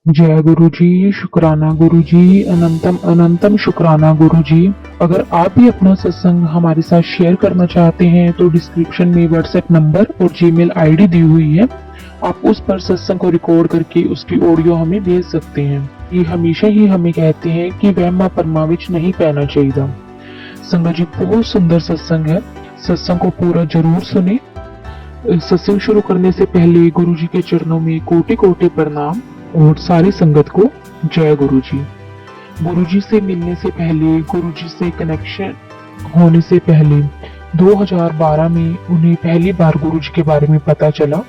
जय गुरु जी, शुक्राना गुरु जी, अनंतम अनंतम शुक्राना गुरु जी। अगर आप भी अपना सत्संग हमारे साथ शेयर करना चाहते हैं तो डिस्क्रिप्शन में व्हाट्सएप नंबर और जीमेल आईडी दी हुई है। आप उस पर सत्संग को रिकॉर्ड करके उसकी ऑडियो हमें भेज सकते हैं। ये हमेशा ही हमें कहते हैं कि वहमा परमाविच नहीं पहना चाहिए। संगत जी, बहुत सुंदर सत्संग है। सत्संग को पूरा जरूर सुने। सत्संग शुरू करने से पहले गुरु जी के चरणों में कोटि कोटि प्रणाम और सारी संगत को जय गुरु जी। गुरु जी से मिलने से पहले, गुरु जी से कनेक्शन होने से पहले 2012 में उन्हें पहली बार गुरु जी के बारे में पता चला।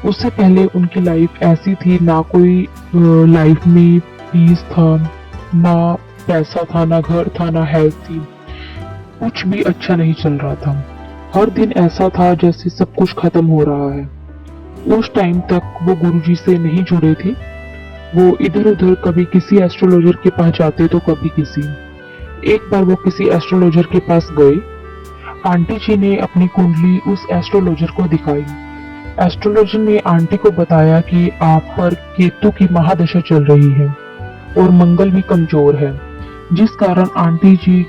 उससे पहले उनकी लाइफ ऐसी थी, ना कोई लाइफ में पीस था, ना पैसा था, ना घर था, ना हेल्थ थी। कुछ भी अच्छा नहीं चल रहा था। हर दिन ऐसा था जैसे सब कुछ खत्म हो रहा है। उस टाइम तक वो गुरु जी से नहीं जुड़े थे। वो इधर उधर कभी किसी एस्ट्रोलॉजर के पास जाते तो कभी किसी। एक बार वो किसी एस्ट्रोलॉजर के पास गए। आंटी जी ने अपनी कुंडली उस एस्ट्रोलॉजर को दिखाई। एस्ट्रोलॉजर ने आंटी को बताया कि आप पर केतु की महादशा चल रही है और मंगल भी कमजोर है, जिस कारण आंटी जी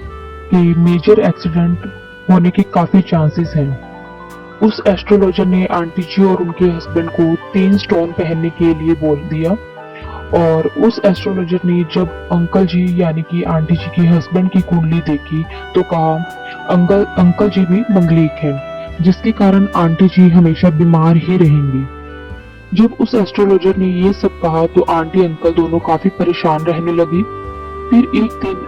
के मेजर एक्सीडेंट होने के काफी चांसेस हैं। उस एस्ट्रोलॉजर ने आंटी जी और उनके हस्बैंड को 3 स्टोन पहनने के लिए बोल दिया। और उस एस्ट्रोलॉजर ने जब अंकल जी यानी कि आंटी जी के हस्बैंड की कुंडली देखी तो कहा अंकल जी भी मंगलिक हैं, जिसके कारण आंटी जी हमेशा बीमार ही रहेंगी। जब उस एस्ट्रोलॉजर ने ये सब कहा तो आंटी अंकल दोनों काफी परेशान रहने लगे। फिर एक दिन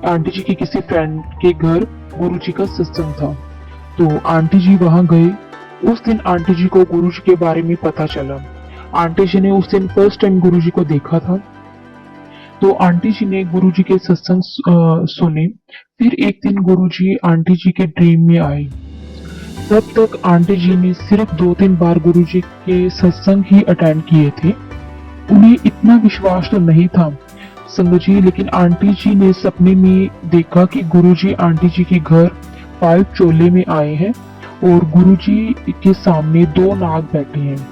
आंटी जी की किसी फ्रेंड के घर गुरु जी का सत्संग था, तो आंटी जी वहां गए। उस दिन आंटी जी को गुरु जी के बारे में पता चला। आंटी जी ने उस दिन फर्स्ट टाइम गुरु जी को देखा था, तो आंटी जी ने गुरु जी के सत्संग सुने। फिर एक दिन गुरु जी आंटी जी के ड्रीम में आए। तब तक आंटी जी ने सिर्फ 2-3 बार गुरु जी के सत्संग ही अटेंड किए थे। उन्हें इतना विश्वास तो नहीं था संगत जी, लेकिन आंटी जी ने सपने में देखा कि गुरु जी आंटी जी के घर 5 चोले में आए हैं और गुरु जी के सामने 2 नाग बैठे हैं।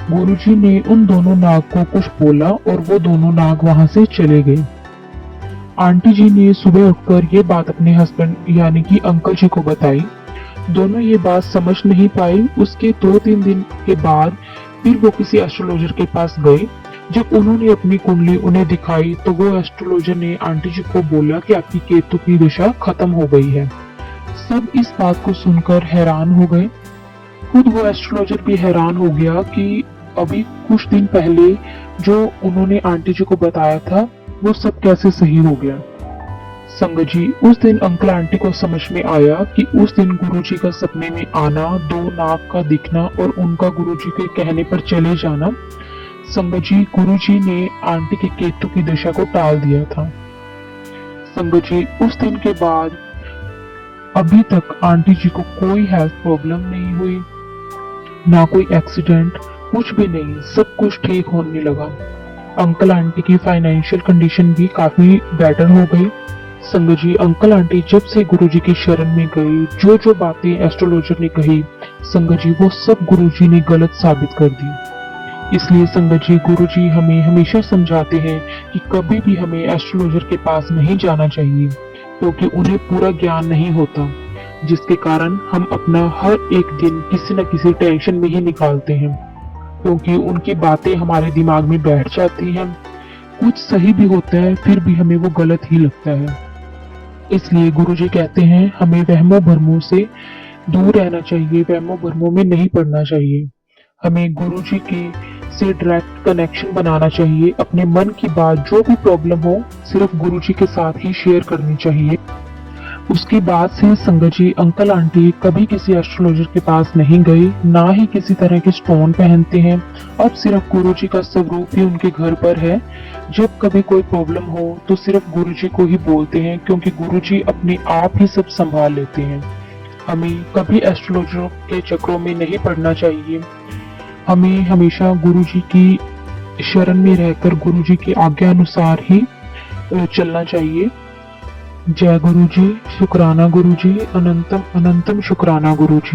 गुरुजी ने उन दोनों नाग को कुछ बोला और वो दोनों नाग वहां से चले गए। आंटी जी ने सुबह उठकर ये बात अपने हस्बैंड यानी कि अंकल जी को बताई। दोनों ये बात समझ नहीं पाए। उसके 2-3 दिन के बाद फिर वो किसी एस्ट्रोलॉजर के पास गए। जब उन्होंने अपनी कुंडली उन्हें दिखाई तो वो एस्ट्रोलॉजर ने आंटी जी को बोला कि आपकी केतु की दिशा खत्म हो गई है। सब इस बात को सुनकर हैरान हो गए। खुद वो एस्ट्रोलॉजर भी हैरान हो गया कि अभी कुछ दिन पहले जो उन्होंने आंटी जी को बताया था वो सब कैसे सही हो गया। संगत जी, उस दिन अंकल आंटी को समझ में आया कि उस दिन गुरुजी का सपने में आना, 2 नाग का दिखना और उनका गुरुजी के कहने पर चले जाना। संगत जी, गुरुजी ने आंटी के केतु की दशा को टाल दिया था। संगत जी, उस दिन के बाद अभी तक आंटी जी को कोई हेल्थ प्रॉब्लम नहीं हुई, ना कोई एक्सीडेंट, कुछ भी नहीं। सब कुछ ठीक होने लगा। अंकल आंटी की फाइनेंशियल कंडीशन भी काफी बेटर हो गई। संगत जी, अंकल आंटी जब से गुरुजी की शरण में गए, जो जो बातें एस्ट्रोलॉजर ने कही संगत जी, वो सब गुरुजी ने गलत साबित कर दी। इसलिए संगत जी, गुरुजी हमें हमेशा समझाते हैं कि कभी भी हमें एस्ट्रोलॉजर के पास नहीं जाना चाहिए, क्योंकि उन्हें पूरा ज्ञान नहीं होता, जिसके कारण हम अपना हर एक दिन किसी न किसी टेंशन में ही निकालते हैं, क्योंकि उनकी बातें हमारे दिमाग में बैठ जाती हैं। कुछ सही भी होता है फिर भी हमें वो गलत ही लगता है। इसलिए गुरुजी कहते हैं हमें वहमों भरमों से दूर रहना चाहिए, वहमों भरमों में नहीं पड़ना चाहिए। हमें गुरुजी के से डायरेक्ट कनेक्शन बनाना चाहिए। अपने मन की बात जो भी प्रॉब्लम हो सिर्फ गुरुजी के साथ ही शेयर करनी चाहिए। उसके बाद से संगत जी, अंकल आंटी कभी किसी एस्ट्रोलॉजर के पास नहीं गए, ना ही किसी तरह के स्टोन पहनते हैं। अब सिर्फ गुरुजी का स्वरूप ही उनके घर पर है। जब कभी कोई प्रॉब्लम हो तो सिर्फ गुरुजी को ही बोलते हैं, क्योंकि गुरुजी अपने आप ही सब संभाल लेते हैं। हमें कभी एस्ट्रोलॉजर के चक्रों में नहीं पड़ना चाहिए। हमें हमेशा गुरुजी की शरण में रहकर गुरुजी की आज्ञा अनुसार ही चलना चाहिए। जय गुरु जी, शुक्राना गुरु जी, अनंतम अनंतम शुक्राना गुरु जी।